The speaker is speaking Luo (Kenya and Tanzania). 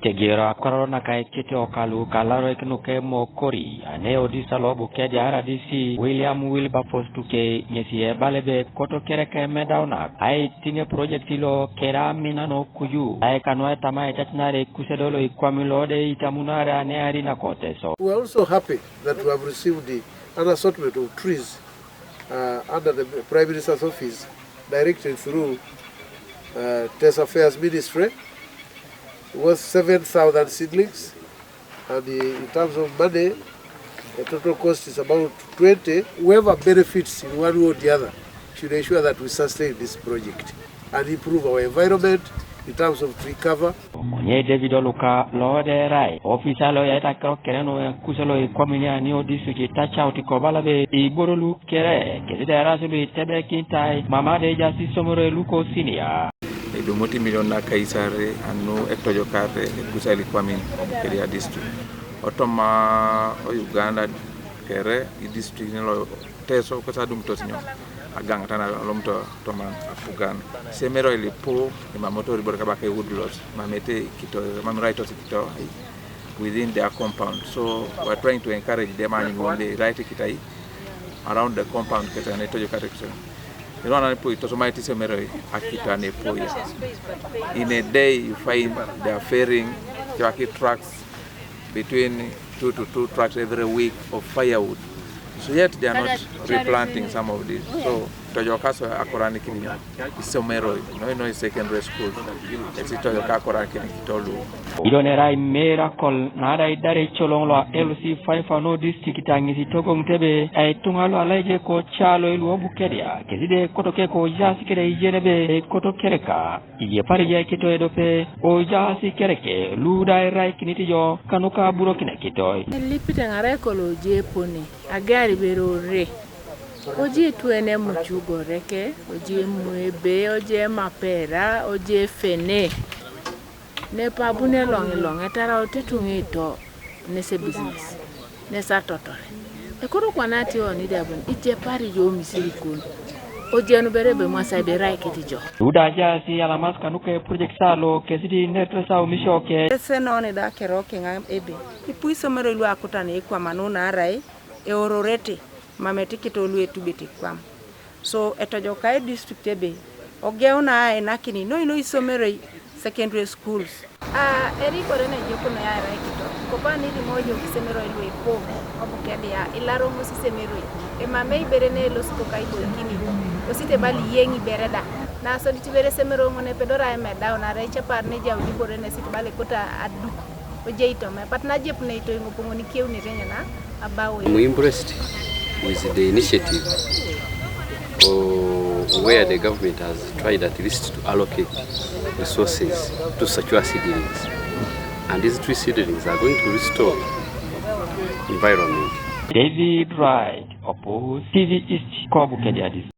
Tegira korona kai Ikito kalu kalaro iknuke mokori ane odisalo bukedi aradisi William Wilberforce tuke nyesie balebe koto kereke medauna ai tinge projectilo kera minano kuyu ai kanwa tama tachnare kusedolo ikwamilode itamunare ane arina koteso. We are also happy that we have received an assortment of trees under the Prime Minister's office directed through Test Affairs Ministry. Was 7,000 seedlings, and in terms of money, the total cost is about 20. Whoever benefits in one way or the other should ensure that we sustain this project and improve our environment in terms of tree cover. Monye David Luka Lord Rai official yata kereno kuselo ikomini ni odisuji tacha utikobala be iborolu kere kedera rasulu tebe kintai mama de jasi Isomeroi Luko senior. Do multi-million na kaisare anu ektojo kare kusali kwamin keria district otoma Uganda kere I district nelo teso ko sadum tosinyo agang tana lomto toma afugan Isomeroi lipo ma motori borka ba kay woodlot ma mete Ikito ma right of Ikito within their compound, so we're trying to encourage them and the right Ikito around the compound keta netojo kare in a day, you find they are ferrying trucks between 2 to 2 trucks every week of firewood. So yet they are not replanting some of these. So Toyokaso akorani kini Isomeroi, no secondary school. It's Toyoka akorani kini kitolu. Idonera miracle nada idare cholonglo LC 5 no district tangisi togong tebe ay tungalo alaje ko chalo ilu obukeria keside kotoke ko jasi kere ijenebe koto kereka iye pare ya Ikito edope o jasi kereke luda rai kiniti jo kanuka buro kinekito lipita ngare ko lo je poni agari bero re oje tuene muchugo reke oje muebe oje mapera oje fene ne pa bune longi tara otetungi to ne se business ne sa totore e koro kwanati oni dabun ije pari jo misiri kun oje no berebe mwasa be rai kitijo uda jasi ala maska nuke project salo kesidi netwe sa umishoke ese no ne da keroke ngam ebe ipu Isomeroi lu akutane kwa manuna rai e ororete mameti Ikito lu etubeti kwam so etojo kai district ebe ogeuna enakini no Isomeroi secondary schools. Eri korene jokuno ya Ikito. Kopani ni mojo Isomeroi lu epo obukedia ilaro musi Isomeroi. E mamei berene losiko kaibo kini. Osite bali yengi bereda. Na so ditibere Isomeroi ngone pedora emeda ona recha parne jawdi borene sit bale kota adu. Ojeito me patna jepne ito ngopongoni kiewni renya na abawe. I'm impressed with the initiative where the government has tried at least to allocate resources to secure seedlings. And these tree seedlings are going to restore environment. David Wright, opposed TV East Kobu Kediadis.